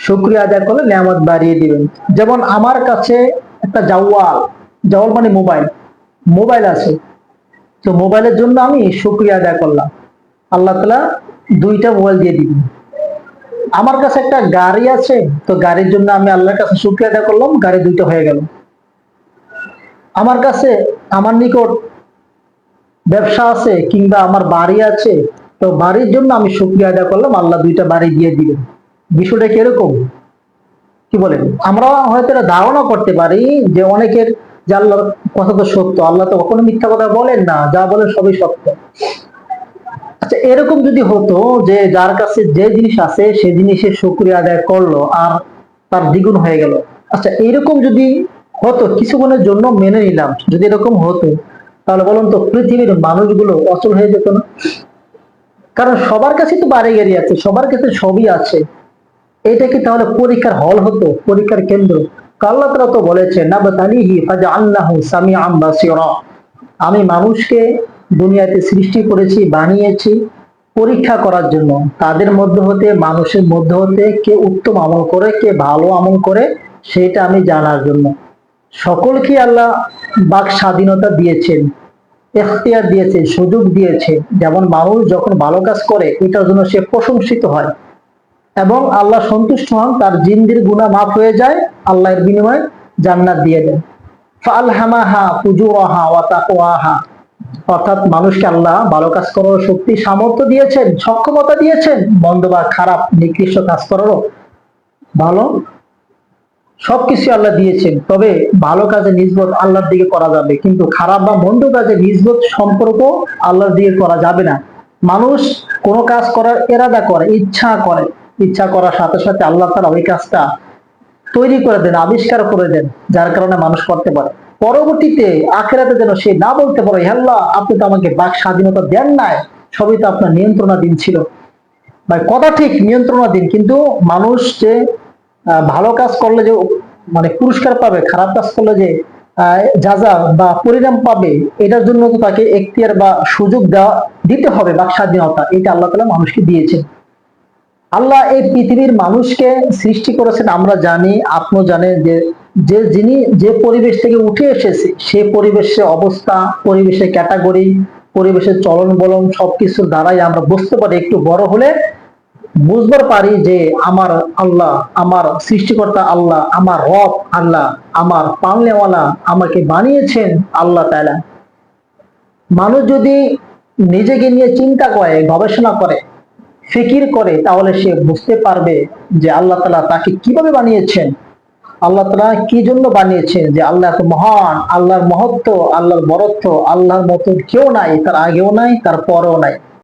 শুকরিয়া আদায় করলে নিয়ামত বাড়িয়ে দিবেন। যেমন আমার কাছে একটা জাওয়াল, জাওয়াল মানে মোবাইল, মোবাইল আছে, তো মোবাইলের জন্য আমি শুকরিয়া আদায় করলাম, আল্লাহ তাআলা দুইটা মোবাইল দিয়ে দিবেন। আমার কাছে একটা গাড়ি আছে, তো গাড়ির জন্য আমি আল্লাহর কাছে শুকরিয়া আদায় করলাম, গাড়ি দুইটা হয়ে গেল। আমার কাছে, আমার নিকট ব্যবসা আছে কিংবা আমার বাড়ি আছে, তো বাড়ির জন্য আমি শুকরিয়া আদায় করলাম, আল্লাহ দুইটা বাড়ি দিয়ে দিবেন। বিষয়টা কিরকম, কি বলেন? আমরা হয়তো এটা ধারণা করতে পারি যে অনেকের, যে আল্লাহর কথা তো সত্য, আল্লাহ তো কখনো মিথ্যা কথা বলেন না, যা বলেন সবই সত্য। আচ্ছা, এরকম যদি হতো যে যার কাছে যে জিনিস আছে সে জিনিসের শুকরিয়া আদায় করলো আর তার দ্বিগুণ হয়ে গেল, আচ্ছা এরকম যদি হতো, কিছুক্ষণের জন্য মেনে নিলাম, যদি এরকম হতো, তাহলে বলুন তো পৃথিবীর মানুষগুলো অচল হয়ে যেত না? কারণ সবার কাছে তো বাড়ি গাড়ি আছে, সবার কাছে সবই আছে। এটা কি তাহলে পরীক্ষার হল হতো, পরীক্ষার কেন্দ্র? আল্লাহ তাআলা তো বলেছেন নাবতালিহি ফাজআলনাহু সামিআন বাসীরা, আমি মানুষকে দুনিয়াতে সৃষ্টি করেছি, বানিয়েছি পরীক্ষা করার জন্য, তাদের মধ্যে হতে, মানুষের মধ্যে হতে কে উত্তম আমল করে, কে ভালো আমল করে, সেটা আমি জানার জন্য। সকলকে আল্লাহ বাক স্বাধীনতা দিয়েছেন, এখতিয়ার দিয়েছে, সুযোগ দিয়েছে। যেমন মানুষ যখন ভালো কাজ করে এটার জন্য সে প্রশংসিত হয় এবং আল্লাহ সন্তুষ্ট হন, তার জিন্দির গুনাহ মাফ হয়ে যায়, আল্লাহর বিনিময়ে জান্নাত দিয়ে দেন। ফাআলহামাহা ফুজুরাহা ওয়া তাকওয়াহা, অর্থাৎ মানুষকে আল্লাহ ভালো কাজ করার শক্তি সামর্থ্য দিয়েছেন, সক্ষমতা দিয়েছেন, মন্দ বা খারাপ নিকৃষ্ট কাজ করারও ভালো সবকিছু আল্লাহ দিয়েছেন। তবে ভালো কাজে নিসবত আল্লাহর দিকে করা যাবে, কিন্তু খারাপ বা মন্দ কাজে নিসবত সম্পর্ক আল্লাহর দিকে করা যাবে না। মানুষ কোন কাজ করার এরাদা করে, ইচ্ছা করে, ইচ্ছা করার সাথে সাথে আল্লাহ তাআলা ওই কাজটা তৈরি করে দেন, আবিষ্কার করে দেন, যার কারণে মানুষ করতে পারে। পরবর্তীতে আখিরাতে যেন সে না বলতে পারে, হে আল্লাহ আপনি তো আমাকে বাক স্বাধীনতা দেন নাই, সবই তো আপনার নিয়ন্ত্রণাধীন ছিল। ভাই কথা ঠিক, নিয়ন্ত্রণাধীন, কিন্তু মানুষ যে ভালো কাজ করলে যে মানে পুরস্কার পাবে, খারাপ কাজ করলে যে যাজা বা পরিণাম পাবে, এটার জন্য তো তাকে এখতিয়ার বা সুযোগ দিতে হবে, বাক স্বাধীনতা, এটা আল্লাহ তাআলা মানুষকে দিয়েছেন। আল্লাহ এই পৃথিবীর মানুষকে সৃষ্টি করেছেন, আমরা জানি, আপনিও জানেন যে যিনি যে পরিবেশ থেকে উঠে এসেছে, সে পরিবেশের অবস্থা, পরিবেশের ক্যাটাগরি, পরিবেশের চলন বলন সবকিছুর দ্বারাই আমরা বুঝতে পারি, একটু বড় হলে বুঝবার পারি যে আমার আল্লাহ, আমার সৃষ্টিকর্তা আল্লাহ, আমার রব আল্লাহ, আমার পালনেওয়ালা, আমাকে বানিয়েছেন আল্লাহ তাআলা। মানুষ যদি নিজেকে নিয়ে চিন্তা করে, গবেষণা করে, ফিকির করে, তাহলে সে বুঝতে পারবে যে আল্লাহ তাআলা তাকে কিভাবে বানিয়েছেন, আল্লাহ তাআলা কি জন্য বানিয়েছেন, যে আল্লাহ এত মহান, আল্লাহর মহত্ব, আল্লাহর বরত্ব, আল্লাহর মতন কেউ নাই, তার আগেও নাই, তার পরেও নাই।